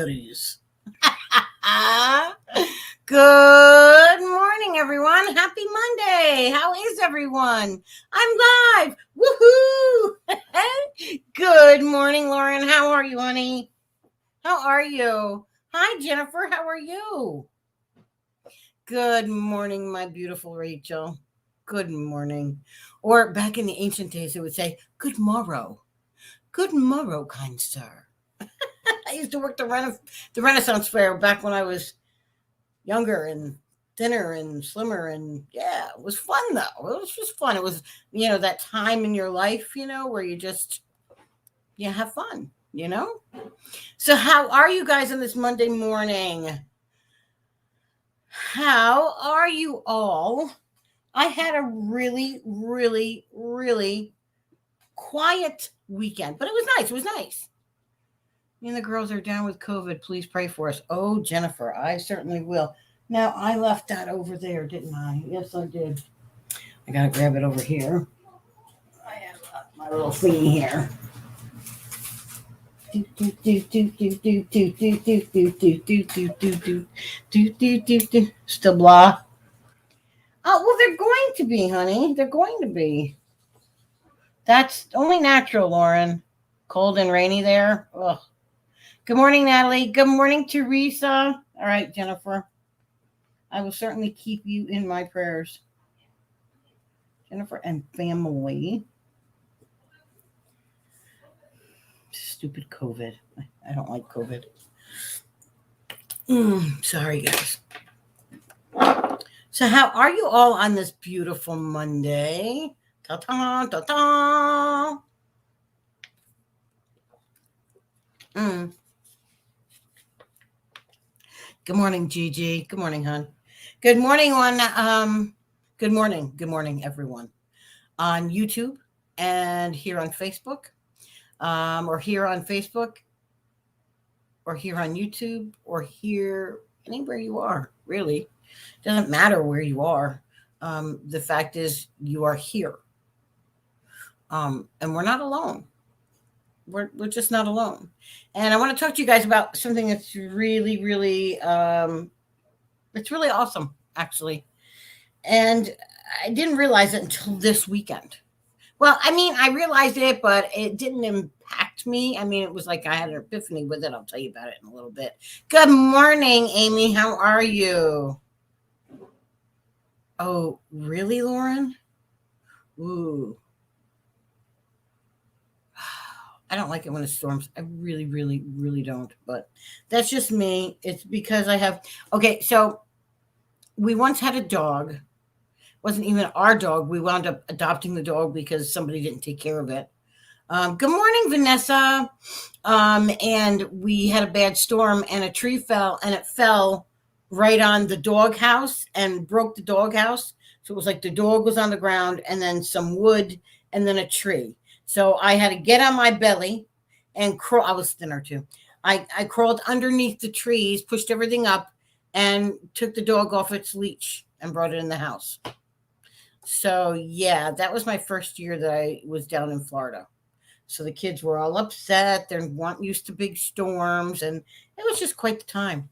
goodies. Good morning, everyone. Happy Monday. How is everyone? I'm live. Woohoo! Good morning, Lauren. How are you, honey? How are you? Hi, Jennifer. How are you? Good morning, my beautiful Rachel. Good morning. Or back in the ancient days, it would say, good morrow. Good morrow, kind sir. I used to work the Renaissance Fair back when I was younger and thinner and slimmer, and yeah, it was fun though. It was just fun. It was, that time in your life, where you just have fun, So how are you guys on this Monday morning? How are you all? I had a really, really, really quiet weekend, but it was nice. It was nice. Me and the girls are down with COVID. Please pray for us. Oh, Jennifer, I certainly will. Now, I left that over there, didn't I? Yes, I did. I got to grab it over here. I have my little thingy here. Still blah. Oh, well, they're going to be, honey. They're going to be. That's only natural, Lauren. Cold and rainy there. Ugh. Good morning, Natalie. Good morning, Teresa. All right, Jennifer. I will certainly keep you in my prayers. Jennifer and family. Stupid COVID. I don't like COVID. Sorry, guys. So how are you all on this beautiful Monday? Ta-ta, ta-ta. Good morning, Gigi. Good morning, hon. Good morning good morning, everyone. On YouTube and here on Facebook. Or here on Facebook. Or here on YouTube. Or here anywhere you are, really. Doesn't matter where you are. The fact is you are here. And we're not alone. We're just not alone. And I want to talk to you guys about something that's really, really, it's really awesome, actually. And I didn't realize it until this weekend. Well, I mean, I realized it, but it didn't impact me. I mean, it was like I had an epiphany with it. I'll tell you about it in a little bit. Good morning, Amy. How are you? Oh, really, Lauren? Ooh. I don't like it when it storms. I really, really, really don't. But that's just me. It's because I have. Okay, so we once had a dog. It wasn't even our dog. We wound up adopting the dog because somebody didn't take care of it. Good morning, Vanessa. And we had a bad storm, and a tree fell, and it fell right on the dog house and broke the dog house. So it was like the dog was on the ground, and then some wood, and then a tree. So I had to get on my belly and crawl. I was thinner too. I crawled underneath the trees, pushed everything up, and took the dog off its leash and brought it in the house. So yeah, that was my first year that I was down in Florida. So the kids were all upset. They weren't used to big storms, and it was just quite the time.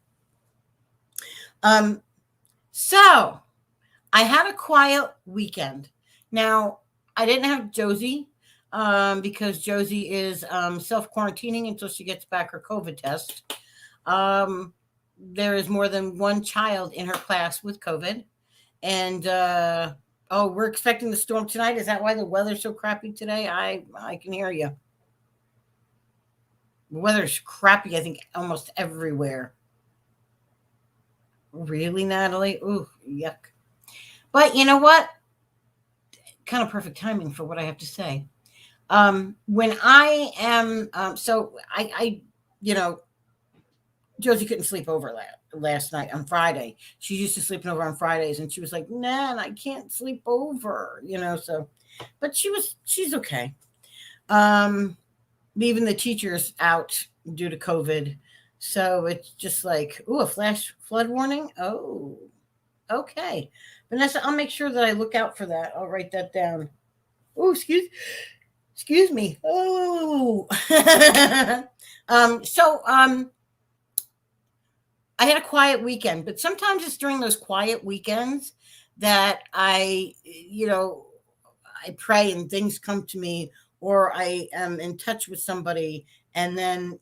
So I had a quiet weekend. Now, I didn't have Josie because Josie is self-quarantining until she gets back her COVID test. There is more than one child in her class with COVID. And, we're expecting the storm tonight. Is that why the weather's so crappy today? I can hear you. The weather's crappy, I think, almost everywhere. Really, Natalie? Ooh, yuck. But you know what? Kind of perfect timing for what I have to say. When I am, Josie couldn't sleep over last night on Friday. She's used to sleeping over on Fridays, and she was like, "Nah, I can't sleep over," so, but she's okay. Even the teacher's out due to COVID. So it's just like, ooh, a flash flood warning. Oh, okay. Vanessa, I'll make sure that I look out for that. I'll write that down. Oh, excuse me. Oh, I had a quiet weekend, but sometimes it's during those quiet weekends that I pray and things come to me, or I am in touch with somebody, and then,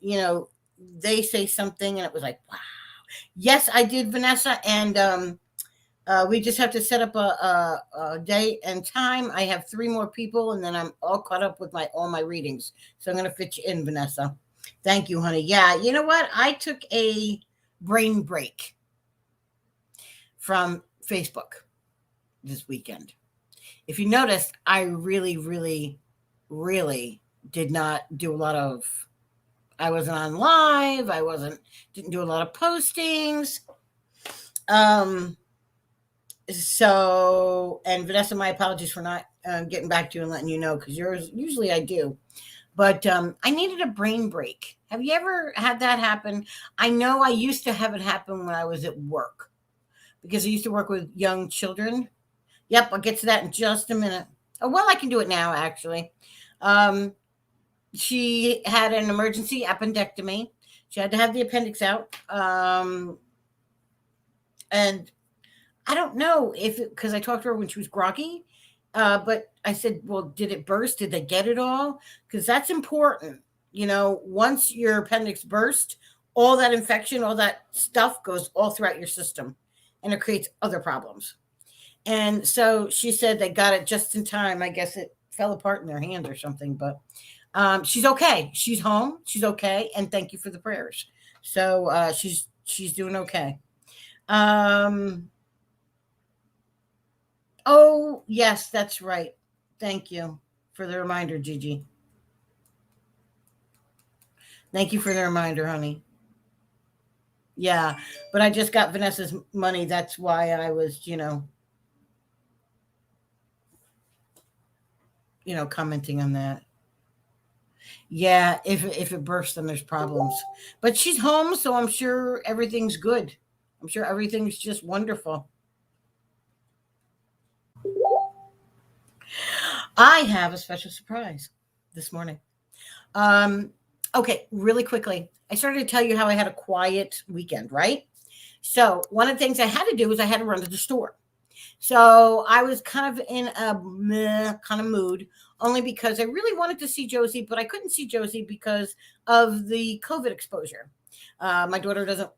they say something, and it was like, wow. Yes, I did, Vanessa, and we just have to set up a date and time. I have 3 more people, and then I'm all caught up with all my readings. So I'm going to fit you in, Vanessa. Thank you, honey. Yeah, you know what? I took a brain break from Facebook this weekend. If you noticed, I really, really, really did not do a lot of. I wasn't on live. Didn't do a lot of postings. So, and Vanessa, my apologies for not getting back to you and letting you know, because usually I do. But I needed a brain break. Have you ever had that happen? I know I used to have it happen when I was at work, because I used to work with young children. Yep, I'll get to that in just a minute. Oh, well, I can do it now, actually. She had an emergency appendectomy. She had to have the appendix out. And I don't know because I talked to her when she was groggy. But I said, well, did it burst? Did they get it all? Because that's important. Once your appendix burst, all that infection, all that stuff goes all throughout your system, and it creates other problems. And so she said they got it just in time. I guess it fell apart in their hands or something, but she's okay. She's home. She's okay. And thank you for the prayers. So she's doing okay. Oh, yes, that's right. Thank you for the reminder, Gigi. Thank you for the reminder, honey. Yeah, but I just got Vanessa's money. That's why I was, commenting on that. Yeah, if it bursts, then there's problems. But she's home, so I'm sure everything's good. I'm sure everything's just wonderful. I have a special surprise this morning. Okay, really quickly. I started to tell you how I had a quiet weekend, right? So one of the things I had to do was I had to run to the store. So I was kind of in a meh kind of mood, only because I really wanted to see Josie, but I couldn't see Josie because of the COVID exposure. My daughter doesn't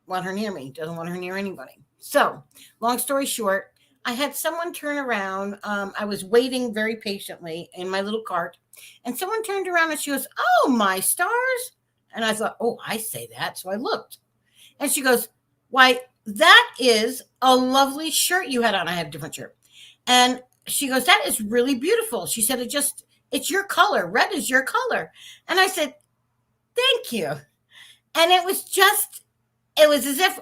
want her near me, doesn't want her near anybody. So, long story short, I had someone turn around. I was waiting very patiently in my little cart, and someone turned around and she goes, "Oh, my stars." And I thought, "Oh, I say that." So I looked, and she goes, "Why, that is a lovely shirt you had on." I had a different shirt. And she goes, "That is really beautiful." She said, "It's your color. Red is your color." And I said, "Thank you." And it was as if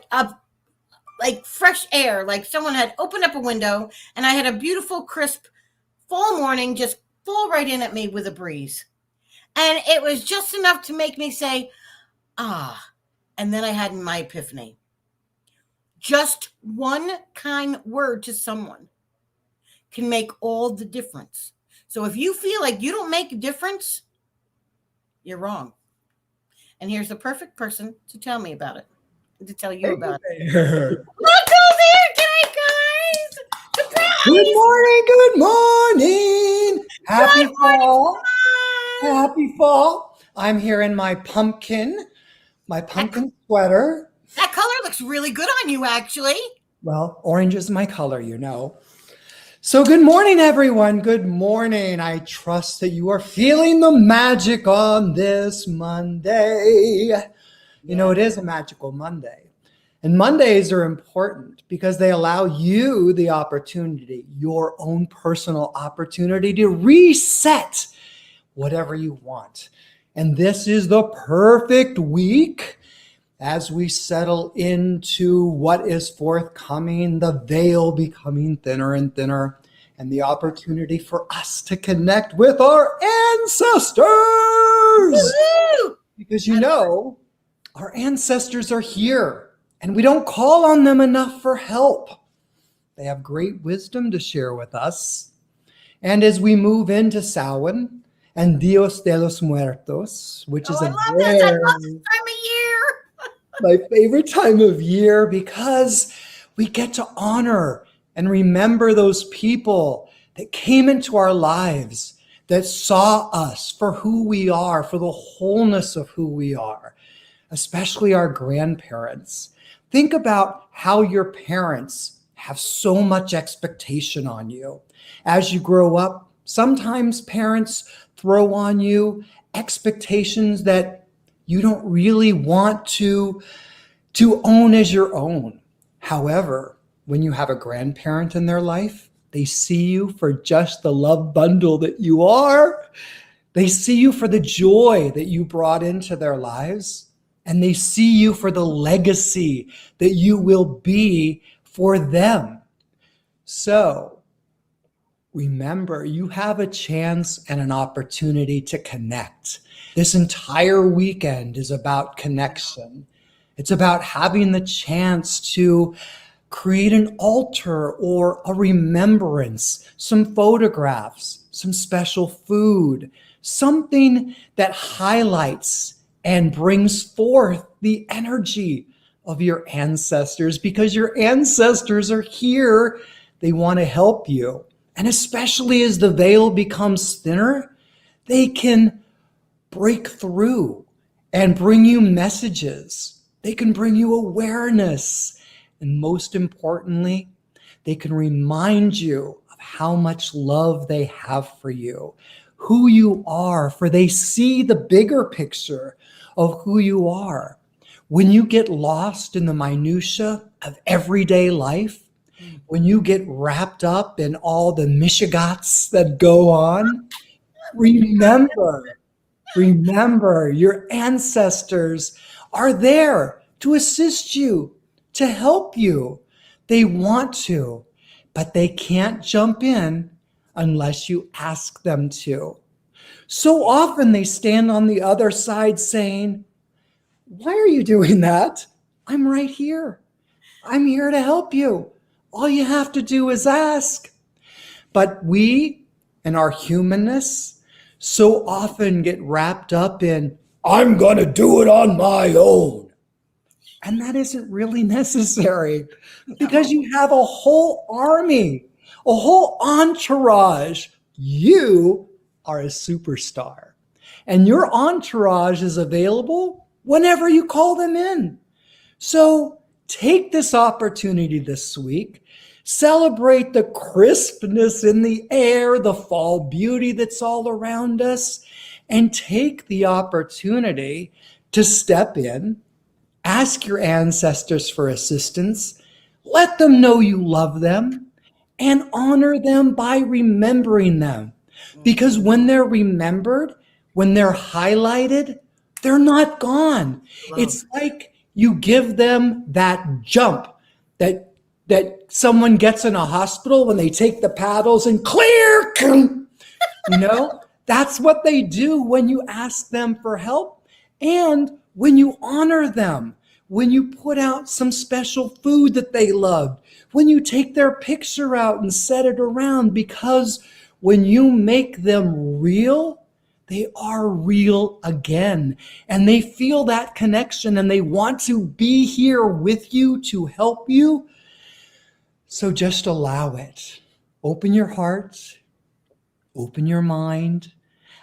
like fresh air, like someone had opened up a window and I had a beautiful, crisp fall morning just fall right in at me with a breeze. And it was just enough to make me say, ah. And then I had my epiphany. Just one kind word to someone can make all the difference. So if you feel like you don't make a difference, you're wrong. And here's the perfect person to tell me about it, to tell you about it. Look who's here today, guys! Surprise! Good morning, good morning. Happy fall. Happy fall. I'm here in my pumpkin sweater. That color looks really good on you, actually. Well, orange is my color, you know. So good morning, everyone. Good morning. I trust that you are feeling the magic on this Monday. You know, it is a magical Monday. And Mondays are important because they allow you the opportunity, your own personal opportunity to reset whatever you want. And this is the perfect week as we settle into what is forthcoming, the veil becoming thinner and thinner, and the opportunity for us to connect with our ancestors. Woo-hoo! Because our ancestors are here, and we don't call on them enough for help. They have great wisdom to share with us. And as we move into Samhain and Dios de los Muertos, which is I love this time of year. My favorite time of year because we get to honor and remember those people that came into our lives, that saw us for who we are, for the wholeness of who we are, especially our grandparents. Think about how your parents have so much expectation on you. As you grow up, sometimes parents throw on you expectations that you don't really want to own as your own. However, when you have a grandparent in their life, they see you for just the love bundle that you are. They see you for the joy that you brought into their lives, and they see you for the legacy that you will be for them. So remember, you have a chance and an opportunity to connect. This entire weekend is about connection. It's about having the chance to create an altar or a remembrance, some photographs, some special food, something that highlights and brings forth the energy of your ancestors, because your ancestors are here. They want to help you. And especially as the veil becomes thinner, they can break through and bring you messages. They can bring you awareness. And most importantly, they can remind you of how much love they have for you, who you are, for they see the bigger picture of who you are. When you get lost in the minutia of everyday life, when you get wrapped up in all the mishagats that go on, remember your ancestors are there to assist you, to help you. They want to, but they can't jump in unless you ask them to. So often they stand on the other side saying, "Why are you doing that? I'm right here. I'm here to help you. All you have to do is ask." But we, in our humanness, so often get wrapped up in, "I'm going to do it on my own." And that isn't really necessary, because you have a whole army, a whole entourage. You are a superstar, and your entourage is available whenever you call them in. So take this opportunity this week. Celebrate the crispness in the air, the fall beauty that's all around us, and take the opportunity to step in, ask your ancestors for assistance, let them know you love them, and honor them by remembering them. Because when they're remembered, when they're highlighted, they're not gone. It's like you give them that jump that someone gets in a hospital when they take the paddles and clear. That's what they do when you ask them for help, and when you honor them, when you put out some special food that they loved, when you take their picture out and set it around. Because when you make them real, they are real again, and they feel that connection, and they want to be here with you to help you. So just allow it. Open your heart, open your mind,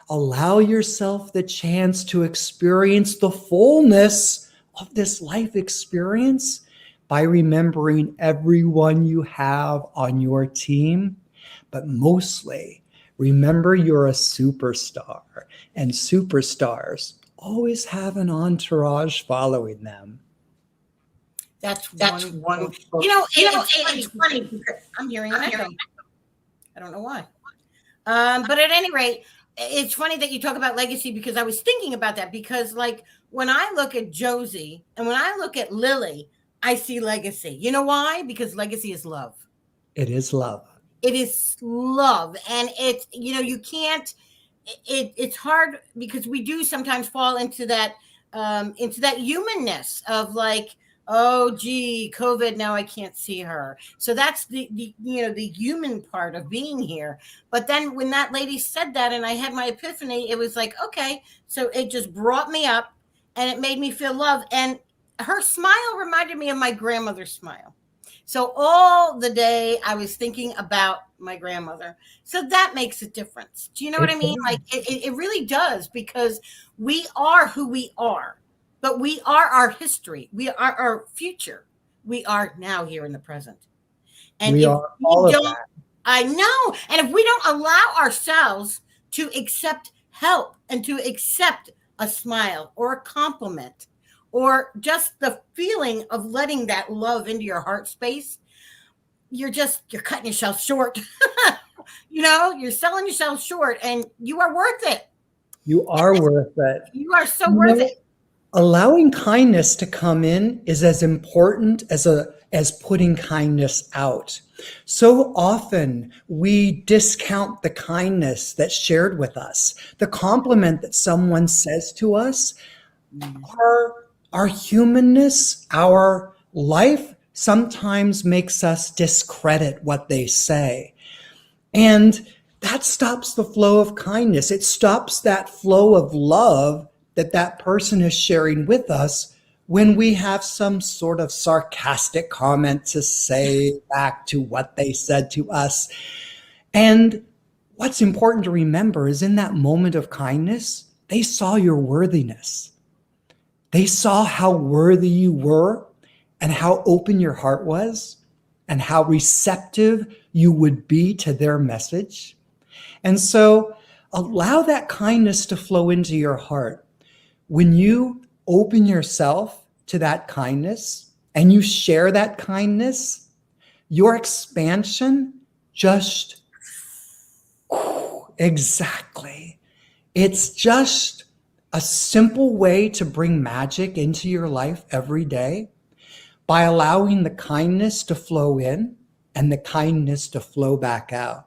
allow yourself the chance to experience the fullness of this life experience by remembering everyone you have on your team. But mostly, remember you're a superstar, and superstars always have an entourage following them. That's one. It's funny because I'm hearing an echo. I don't know why. But at any rate, it's funny that you talk about legacy, because I was thinking about that. Because like when I look at Josie and when I look at Lily, I see legacy. You know why? Because legacy is love. It is love. It is love. And it's, you can't, it's hard because we do sometimes fall into that humanness of like, oh gee, COVID, now I can't see her. So that's the human part of being here. But then when that lady said that and I had my epiphany, it was like, okay, so it just brought me up and it made me feel love. And her smile reminded me of my grandmother's smile. So all the day I was thinking about my grandmother. So that makes a difference. Do you know what I mean? Like it really does, because we are who we are, but we are our history. We are our future. We are now here in the present. And We if are all we of don't, that. I know. And if we don't allow ourselves to accept help and to accept a smile or a compliment or just the feeling of letting that love into your heart space, you're cutting yourself short. You're selling yourself short, and you are worth it. You are worth it. You are so You worth know, it. allowing kindness to come in is as important as putting kindness out. So often we discount the kindness that's shared with us, the compliment that someone says to us. Our humanness, our life sometimes makes us discredit what they say. And that stops the flow of kindness. It stops that flow of love that that person is sharing with us when we have some sort of sarcastic comment to say back to what they said to us. And what's important to remember is in that moment of kindness, they saw your worthiness. They saw how worthy you were and how open your heart was and how receptive you would be to their message. And so allow that kindness to flow into your heart. When you open yourself to that kindness and you share that kindness, your expansion just exactly. It's just a simple way to bring magic into your life every day by allowing the kindness to flow in and the kindness to flow back out.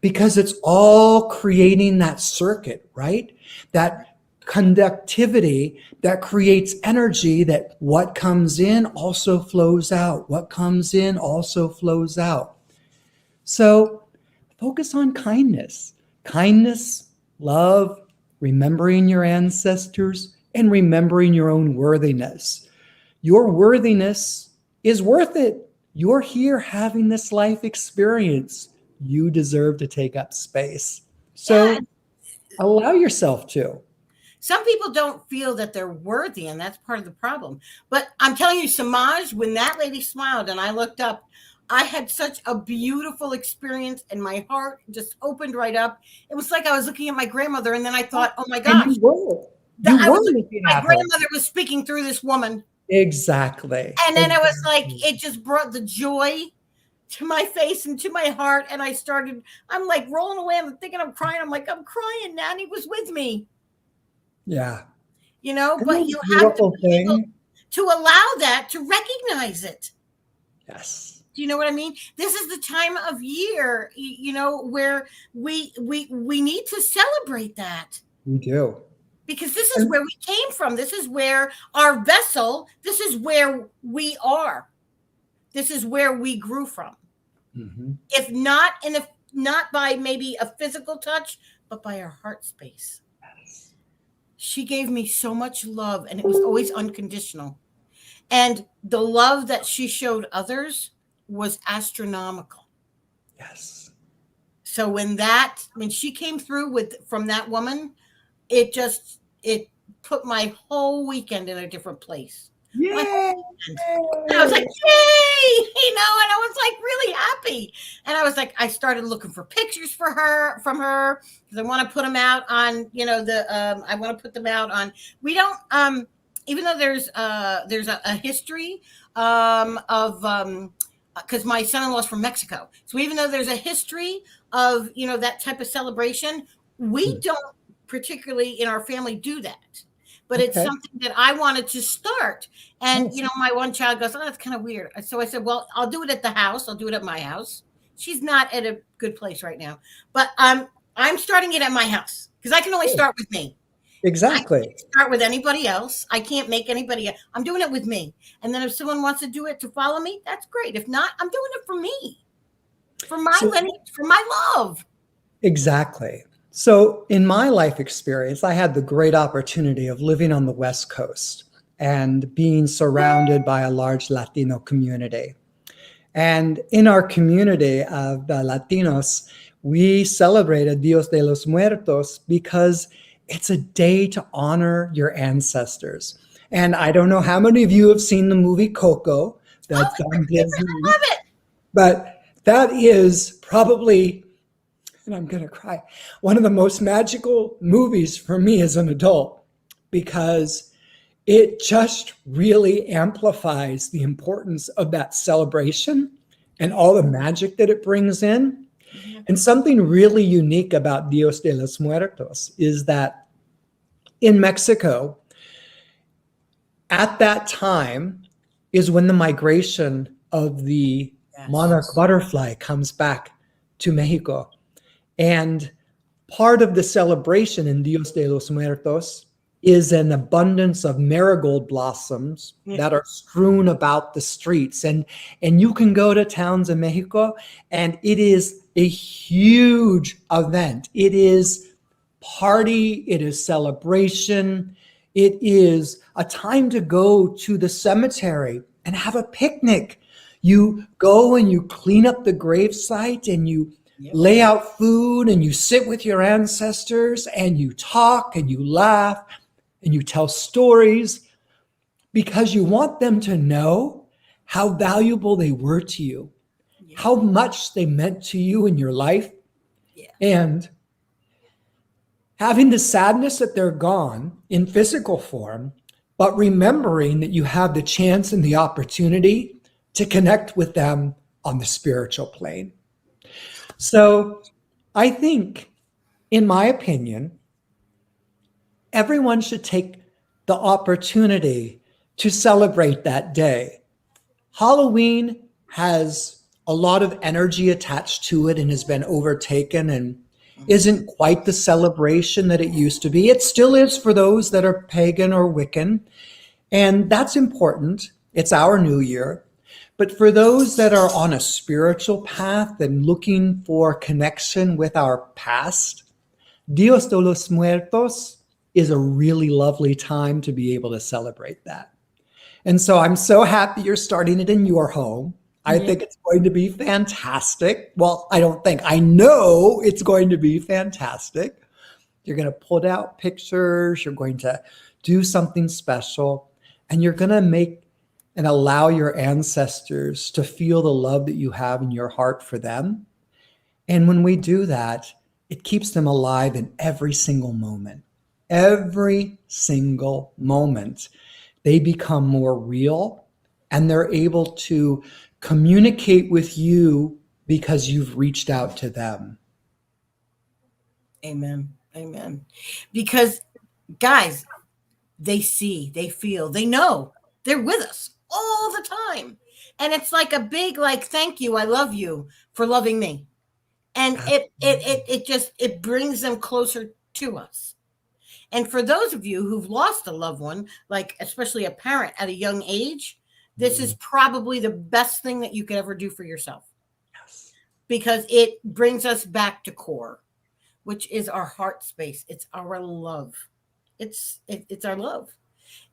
Because it's all creating that circuit, right? That conductivity that creates energy, that what comes in also flows out. What comes in also flows out. So focus on kindness. Kindness, love, remembering your ancestors, and remembering your own worthiness. Your worthiness is worth it. You're here having this life experience. You deserve to take up space. Yeah. So allow yourself to. Some people don't feel that they're worthy, and that's part of the problem. But I'm telling you, Samaj, when that lady smiled and I looked up, I had such a beautiful experience, and my heart just opened right up. It was like I was looking at my grandmother, and then I thought, oh my And gosh, you were. You I were was looking my at her. grandmother was speaking through this woman. Exactly. And then it was like, it just brought the joy to my face and to my heart. And I'm like rolling away. I'm thinking I'm crying. I'm like, I'm crying. Nanny was with me, Yeah. but you have to be able to allow that, to recognize it. Yes. Do you know what I mean? This is the time of year, where we need to celebrate that. We do. Because this is where we came from. This is where our vessel, this is where we are. This is where we grew from. Mm-hmm. If not by maybe a physical touch, but by our heart space. Yes. She gave me so much love, and it was always unconditional. And the love that she showed others was astronomical. Yes. So when she came through from that woman, it put my whole weekend in a different place. Yay! And I was like, yay, and I was like really happy. And I was like, I started looking for pictures from her, because I want to put them out on, I want to put them out on, we don't, even though there's a history, because my son-in-law's from Mexico. So even though there's a history of, that type of celebration, we don't particularly in our family do that. But it's something that I wanted to start. And, my one child goes, oh, that's kind of weird. So I said, well, I'll do it at the house. I'll do it at my house. She's not at a good place right now. But I'm starting it at my house, because I can only start with me. Exactly. I can't start with anybody else. I can't make anybody else. I'm doing it with me. And then if someone wants to do it to follow me, that's great. If not, I'm doing it for me, for my lineage, for my love. Exactly. So in my life experience, I had the great opportunity of living on the West Coast. and being surrounded by a large Latino community. And in our community of Latinos, we celebrated Dios de los Muertos because it's a day to honor your ancestors. And I don't know how many of you have seen the movie Coco. That's on Disney. I love it. But that is probably, and I'm going to cry, one of the most magical movies for me as an adult, because it just really amplifies the importance of that celebration and all the magic that it brings in. And something really unique about Dios de los Muertos is that in Mexico, at that time is when the migration of the monarch butterfly comes back to Mexico. And part of the celebration in Dios de los Muertos is an abundance of marigold blossoms that are strewn about the streets. And you can go to towns in Mexico, and it is a huge event. It is party, it is celebration, it is a time to go to the cemetery and have a picnic. You go and you clean up the gravesite, and you lay out food, and you sit with your ancestors, and you talk and you laugh and you tell stories, because you want them to know how valuable they were to you, how much they meant to you in your life. And having the sadness that they're gone in physical form, but remembering that you have the chance and the opportunity to connect with them on the spiritual plane. So I think, in my opinion, everyone should take the opportunity to celebrate that day. Halloween has a lot of energy attached to it and has been overtaken and isn't quite the celebration that it used to be. It still is for those that are pagan or Wiccan, and that's important. It's our new year. But for those that are on a spiritual path and looking for connection with our past, Dios de los Muertos is a really lovely time to be able to celebrate that. And so I'm so happy you're starting it in your home. I think it's going to be fantastic. Well, I don't think, I know it's going to be fantastic. You're going to pull out pictures, you're going to do something special, and you're going to make and allow your ancestors to feel the love that you have in your heart for them. And when we do that, it keeps them alive in every single moment. Every single moment, they become more real, and they're able to communicate with you because you've reached out to them. Amen. Amen. Because, guys, they see, they feel, they know they're with us all the time. And it's like a big, like, thank you, I love you for loving me. And it brings them closer to us. And for those of you who've lost a loved one, like especially a parent at a young age, this is probably the best thing that you could ever do for yourself. Yes. Because it brings us back to core, which is our heart space. It's our love. It's our love.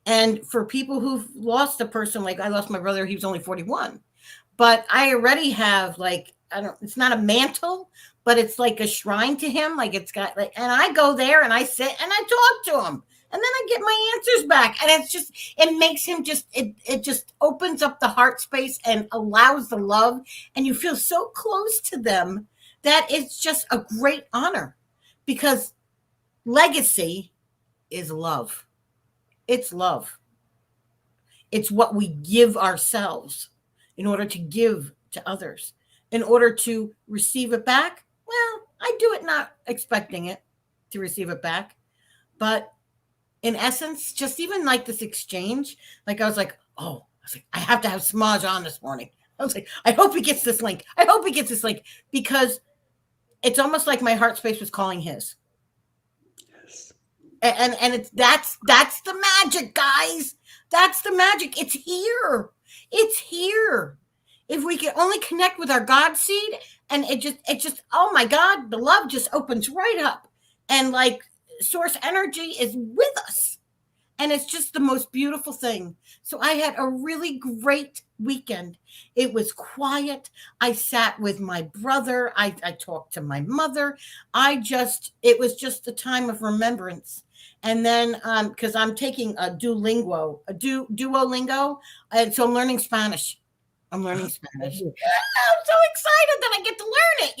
And for people who've lost a person, like I lost my brother, he was only 41. But I already have it's not a mantle, but it's like a shrine to him. Like it's got and I go there and I sit and I talk to him. And then I get my answers back. And it makes him it just opens up the heart space and allows the love. And you feel so close to them that it's just a great honor, because legacy is love. It's love. It's what we give ourselves in order to give to others, in order to receive it back. Well, I do it not expecting it to receive it back. But in essence, just even like this exchange, like I was like, I have to have Smaj on this morning. I was like, I hope he gets this link. I hope he gets this link, because it's almost like my heart space was calling his. Yes. And it's that's the magic, guys. That's the magic. It's here. It's here. If we can only connect with our God seed, and it just, oh my God, the love just opens right up. And like source energy is with us. And it's just the most beautiful thing. So I had a really great weekend. It was quiet. I sat with my brother. I talked to my mother. It was just a time of remembrance. And then, because I'm taking a Duolingo, and so I'm learning Spanish. I'm learning Spanish. I'm so excited that I get to learn it,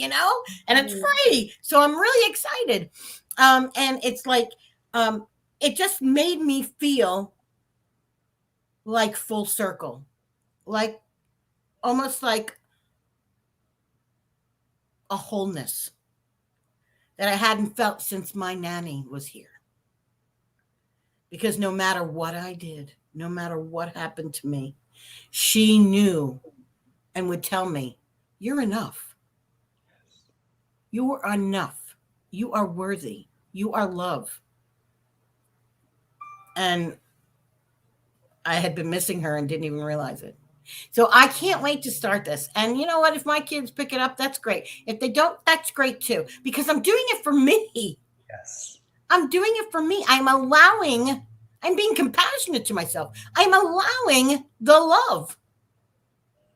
and it's free. So I'm really excited. And it's like, it just made me feel like full circle, like almost like a wholeness that I hadn't felt since my nanny was here. Because no matter what I did, no matter what happened to me, she knew and would tell me, you're enough. You are enough. You are worthy. You are love. And I had been missing her and didn't even realize it. So I can't wait to start this. And you know what? If my kids pick it up, that's great. If they don't, that's great too, because I'm doing it for me. Yes. I'm doing it for me. I'm being compassionate to myself. I'm allowing the love.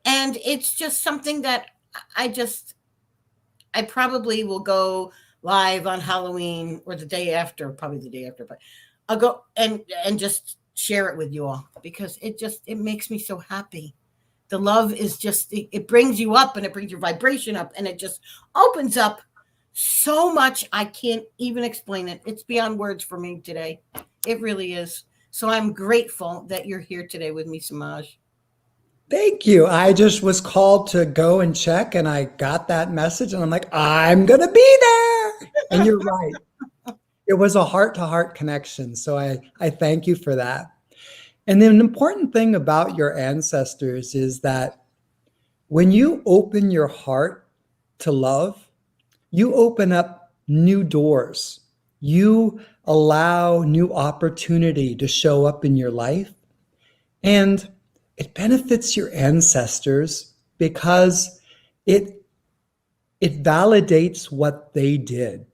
And it's just something that I probably will go live on Halloween or probably the day after, but I'll go and just share it with you all, because it makes me so happy. The love is just, it brings you up, and it brings your vibration up, and it just opens up so much. I can't even explain it. It's beyond words for me today. It really is. So I'm grateful that you're here today with me, Samaj. Thank you. I just was called to go and check, and I got that message, and I'm like, I'm going to be there. And you're right. It was a heart-to-heart connection. So I thank you for that. And then an important thing about your ancestors is that when you open your heart to love, you open up new doors. You allow new opportunity to show up in your life. And it benefits your ancestors because it validates what they did.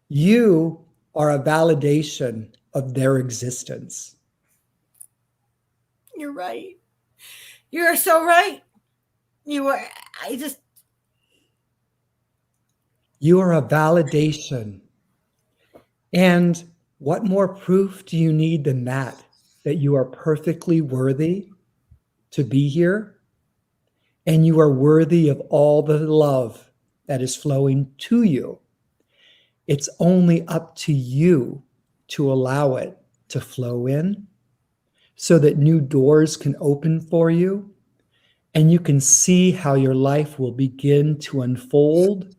You are a validation of their existence. You're right. You're so right. You are. You are a validation. And what more proof do you need than that you are perfectly worthy to be here, and you are worthy of all the love that is flowing to you. It's only up to you to allow it to flow in so that new doors can open for you, and you can see how your life will begin to unfold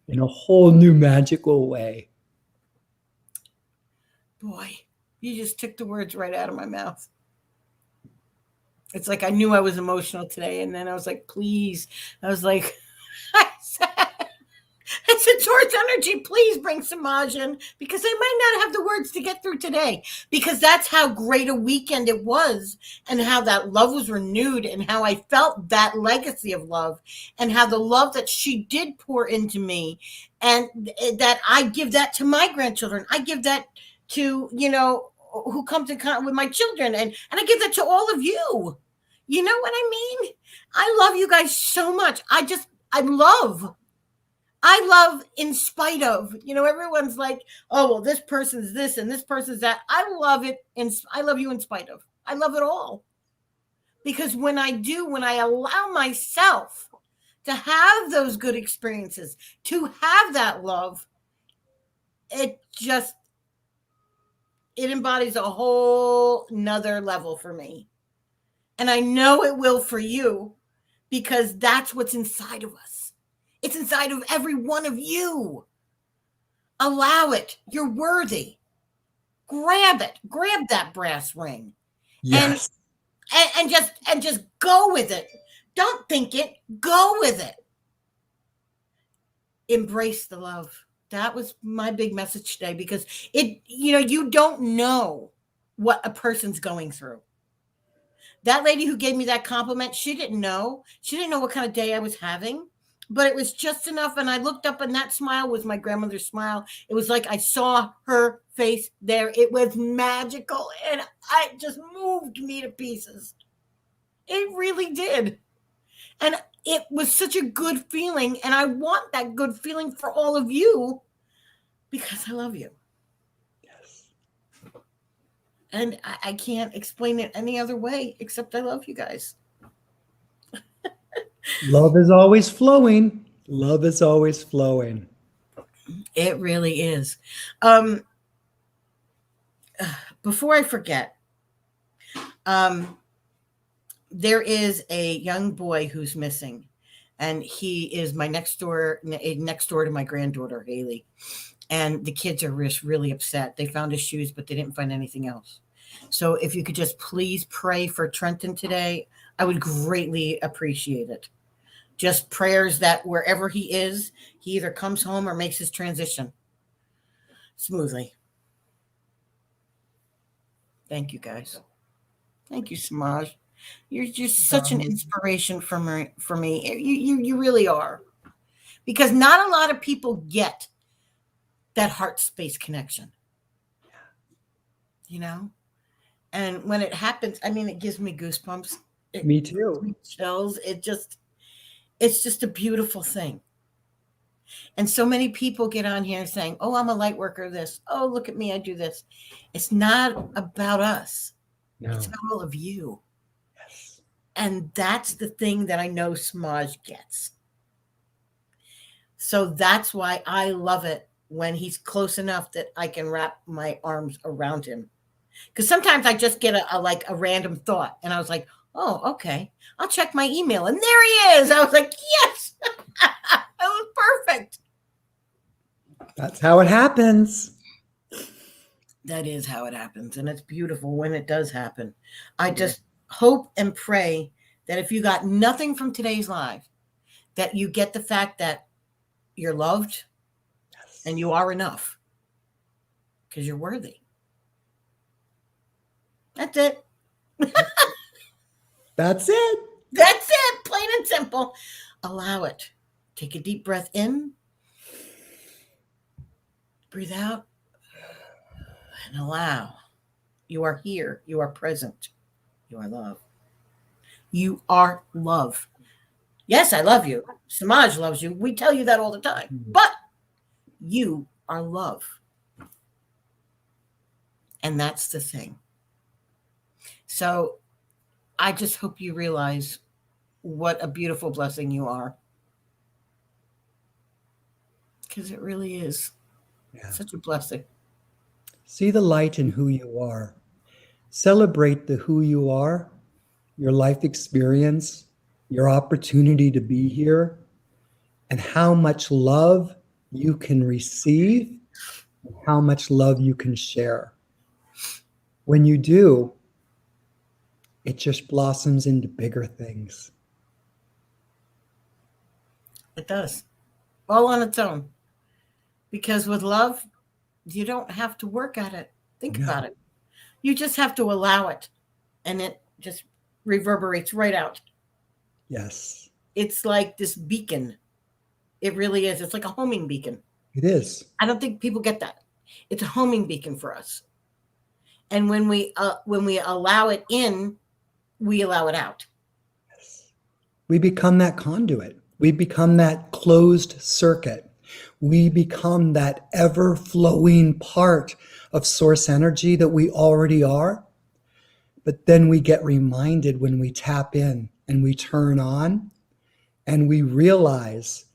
in a whole new magical way. Boy, you just took the words right out of my mouth. It's like I knew I was emotional today, and then I was like, please. I was like, I said, Taurus energy, please bring Samaj in, because I might not have the words to get through today, because that's how great a weekend it was, and how that love was renewed, and how I felt that legacy of love, and how the love that she did pour into me, and that I give that to my grandchildren. I give that to, who comes in contact with my children, and I give that to all of you. You know what I mean? I love you guys so much. I love in spite of, everyone's like, oh, well, this person's this and this person's that. I love it. And I love you in spite of. I love it all. Because when I allow myself to have those good experiences, to have that love, it embodies a whole nother level for me. And I know it will for you, because that's what's inside of us. It's inside of every one of you. Allow it. You're worthy. Grab it. Grab that brass ring. Yes. And just go with it. Don't think it. Go with it. Embrace the love. That was my big message today, because you don't know what a person's going through. That lady who gave me that compliment, she didn't know. She didn't know what kind of day I was having. but it was just enough. And I looked up, and that smile was my grandmother's smile. It was like I saw her face there. It was magical, and it just moved me to pieces. It really did. And it was such a good feeling. And I want that good feeling for all of you because I love you. Yes. And I can't explain it any other way except I love you guys. Love is always flowing. Love is always flowing. It really is. Before I forget, there is a young boy who's missing, and he is my next door to my granddaughter Haley. And the kids are really upset. They found his shoes, but they didn't find anything else. So if you could just please pray for Trenton today, I would greatly appreciate it. Just prayers that wherever he is, he either comes home or makes his transition smoothly. Thank you, guys. Thank you, Samaj. You're just such an inspiration for me. You really are. Because not a lot of people get that heart space connection. You know? And when it happens, I mean, it gives me goosebumps. Me too. Chills. It's just a beautiful thing. And so many people get on here saying, oh, I'm a light worker, this. Oh, look at me, I do this. It's not about us. No. It's about all of you. Yes. And that's the thing that I know Smaj gets. So that's why I love it when he's close enough that I can wrap my arms around him. Because sometimes I just get a random thought. And I was like, oh, okay. I'll check my email. And there he is. I was like, yes. That was perfect. That's how it happens. That is how it happens. And it's beautiful when it does happen. I just hope and pray that if you got nothing from today's live, that you get the fact that you're loved and you are enough because you're worthy. That's it. That's it. That's it. Plain and simple. Allow it. Take a deep breath in. Breathe out. And allow. You are here. You are present. You are love. You are love. Yes, I love you. Samaj loves you. We tell you that all the time. But you are love. And that's the thing. So I just hope you realize what a beautiful blessing you are. Because it really is such a blessing. See the light in who you are. Celebrate the who you are, your life experience, your opportunity to be here, and how much love you can receive, and how much love you can share. When you do, it just blossoms into bigger things. It does. All on its own. Because with love, you don't have to work at it. Think about it. You just have to allow it. And it just reverberates right out. Yes. It's like this beacon. It really is. It's like a homing beacon. It is. I don't think people get that. It's a homing beacon for us. And when we allow it in, we allow it out. Yes. We become that conduit. We become that closed circuit. We become that ever-flowing part of source energy that we already are. But then we get reminded when we tap in and we turn on and we realize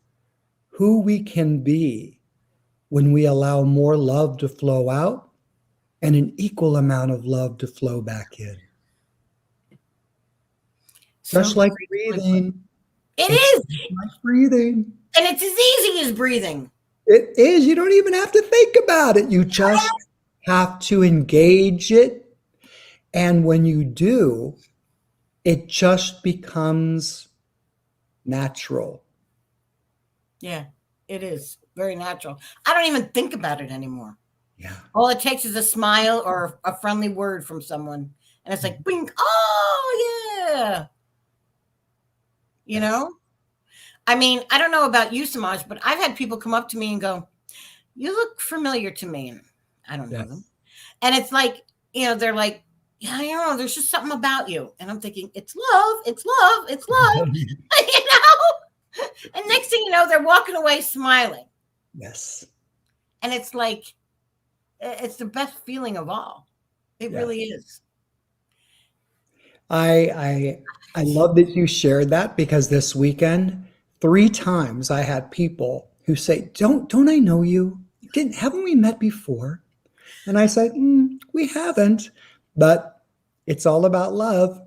who we can be when we allow more love to flow out and an equal amount of love to flow back in. Just like breathing. It is. Like breathing. And it's as easy as breathing. It is. You don't even have to think about it. You just have to engage it. And when you do, it just becomes natural. Yeah, it is very natural. I don't even think about it anymore. Yeah. All it takes is a smile or a friendly word from someone. And it's like, bing, oh, yeah. You know? I mean, I don't know about you, Samaj, but I've had people come up to me and go, "You look familiar to me." And I don't know them. Yes. And it's like, they're like, "Yeah, I don't know. There's just something about you." And I'm thinking, it's love. It's love. It's love. And next thing you know, they're walking away smiling. Yes. And it's like, it's the best feeling of all. It really is. I love that you shared that, because this weekend, 3 times I had people who say, "Don't I know you? Haven't we met before?" And I said, "We haven't, but it's all about love.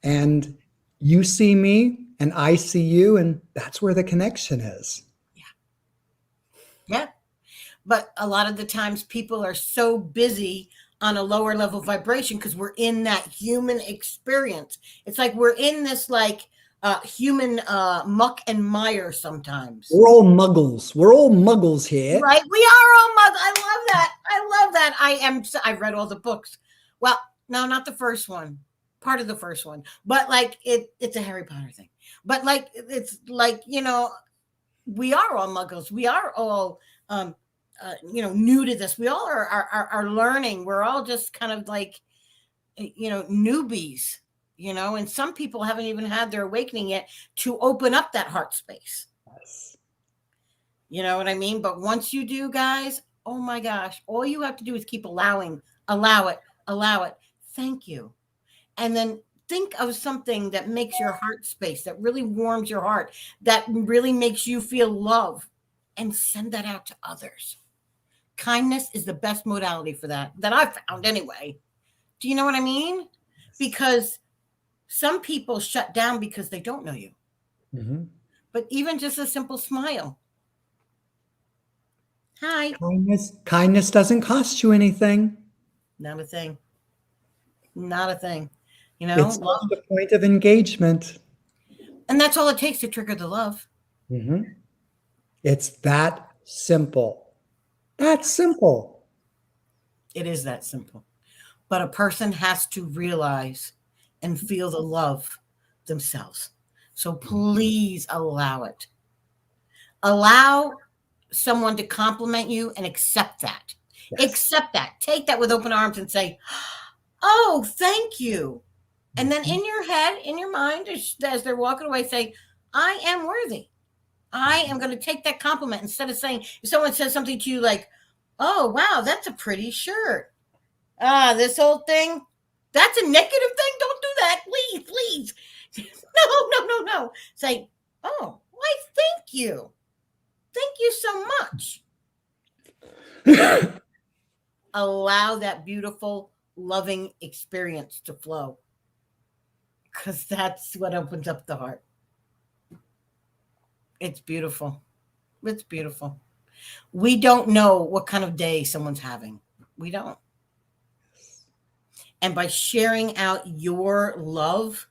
And you see me and I see you, and that's where the connection is." Yeah. But a lot of the times people are so busy on a lower level vibration because we're in that human experience. It's like we're in this like human muck and mire sometimes. We're all muggles. We're all muggles here. Right? We are all muggles. I love that. I love that. I've read all the books. Well, no, not the first one. Part of the first one. But like it's a Harry Potter thing. But like it's like, we are all muggles. We are all new to this. We all are learning. We're all just kind of like, newbies, and some people haven't even had their awakening yet to open up that heart space. Yes. You know what I mean? But once you do, guys, oh my gosh, all you have to do is keep allow it. Thank you. And then think of something that makes your heart space, that really warms your heart, that really makes you feel love, and send that out to others. Kindness is the best modality for that I've found anyway. Do you know what I mean? Because some people shut down because they don't know you. Mm-hmm. But even just a simple smile. Hi. Kindness doesn't cost you anything. Not a thing. Not a thing. It's just a point of engagement. And that's all it takes to trigger the love. Mm-hmm. It's that simple. That's simple. It is that simple. But a person has to realize and feel the love themselves. So please allow it. Allow someone to compliment you and accept that. Yes. Accept that. Take that with open arms and say, "Oh, thank you." And then in your head, in your mind, as they're walking away, say, "I am worthy. I am going to take that compliment," instead of saying, if someone says something to you like, "Oh, wow, that's a pretty shirt. This whole thing, that's a negative thing. Don't do that. Please, please." No. Say, "Oh, why, thank you. Thank you so much." Allow that beautiful, loving experience to flow. Because that's what opens up the heart. It's beautiful. It's beautiful. We don't know what kind of day someone's having. We don't. And by sharing out your love,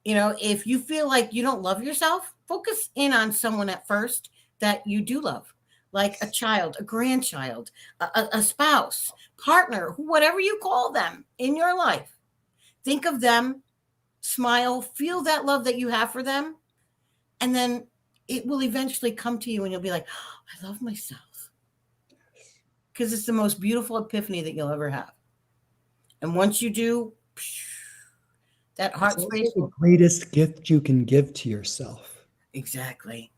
if you feel like you don't love yourself, focus in on someone at first that you do love, like a child, a grandchild, a spouse, partner, whatever you call them in your life. Think of them, smile, feel that love that you have for them, and then it will eventually come to you and you'll be like, "Oh, I love myself." Because it's the most beautiful epiphany that you'll ever have. And once you do, that heart space. The greatest gift you can give to yourself. Exactly.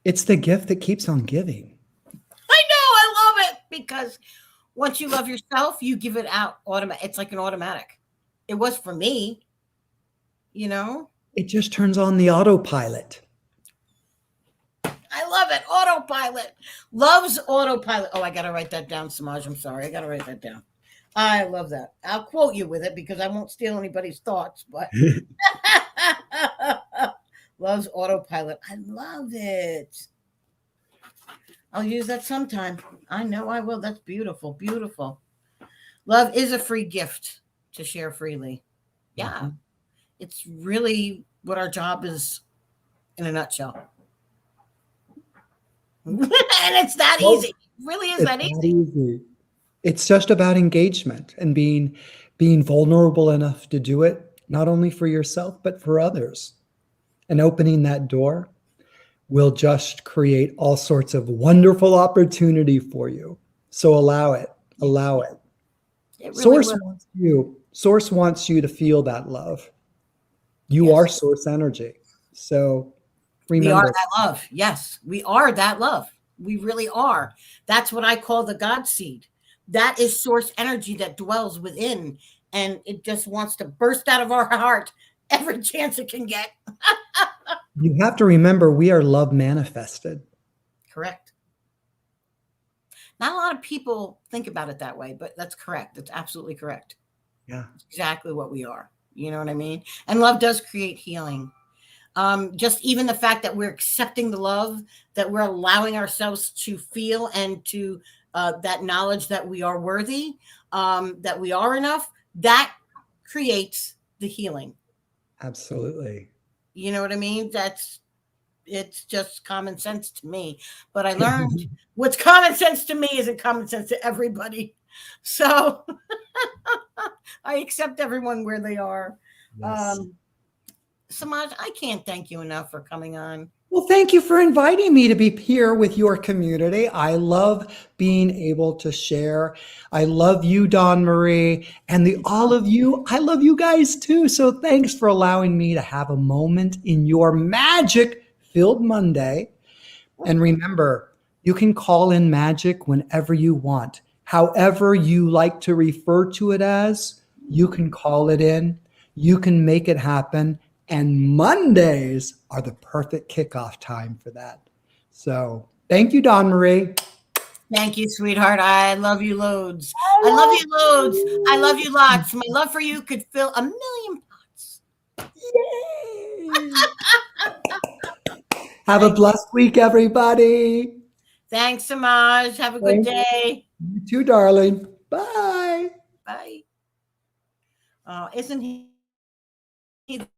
It's the gift that keeps on giving. I know. I love it, because once you love yourself, you give it out automatic. It's like an automatic. It was for me, It just turns on the autopilot. I love it. Autopilot. Love's autopilot. Oh, I got to write that down, Samaj. I'm sorry. I got to write that down. I love that. I'll quote you with it because I won't steal anybody's thoughts, but love's autopilot. I love it. I'll use that sometime. I know I will. That's beautiful. Beautiful. Love is a free gift to share freely. Yeah. Mm-hmm. It's really what our job is in a nutshell. And it's that easy. It really is that easy. It's just about engagement and being vulnerable enough to do it, not only for yourself, but for others. and opening that door will just create all sorts of wonderful opportunity for you. So allow it. Allow it. It really will. Source wants you to feel that love. You Yes. are source energy. So We are remember. that love. Yes, we are that love. We really are. That's what I call the God seed. That is source energy that dwells within, and it just wants to burst out of our heart every chance it can get. You have to remember we are love manifested. Correct. Not a lot of people think about it that way, but that's correct. That's absolutely correct. Yeah. That's exactly what we are. You know what I mean? And love does create healing. Just even the fact that we're accepting the love, that we're allowing ourselves to feel and to that knowledge that we are worthy, that we are enough, that creates the healing. Absolutely. You know what I mean? It's just common sense to me. But I learned what's common sense to me isn't common sense to everybody. So I accept everyone where they are. Yes. Samaj, I can't thank you enough for coming on. Well, thank you for inviting me to be here with your community. I love being able to share. I love you, Dawn Marie, and all of you. I love you guys too. So thanks for allowing me to have a moment in your magic-filled Monday. And remember, you can call in magic whenever you want. However you like to refer to it as, you can call it in. You can make it happen. And Mondays are the perfect kickoff time for that. So thank you, Dawn Marie. Thank you, sweetheart. I love you loads. I love you loads. I love you lots. My love for you could fill a million pots. Yay! Have a blessed week, everybody. Thanks, Samaj. Have a good day. You too, darling. Bye. Bye. Isn't he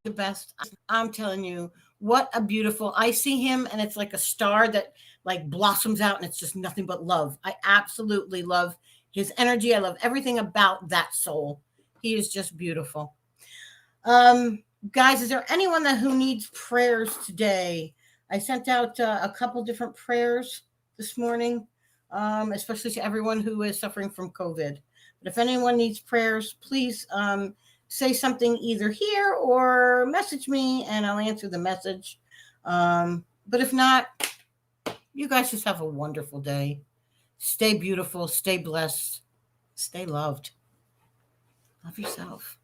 the best? I'm telling you, what a beautiful. I see him, and it's like a star that like blossoms out, and it's just nothing but love. I absolutely love his energy. I love everything about that soul. He is just beautiful. Guys, is there anyone who needs prayers today? I sent out a couple different prayers this morning, especially to everyone who is suffering from COVID. But if anyone needs prayers, please say something either here or message me, and I'll answer the message. But if not, you guys just have a wonderful day. Stay beautiful, stay blessed, stay loved. Love yourself.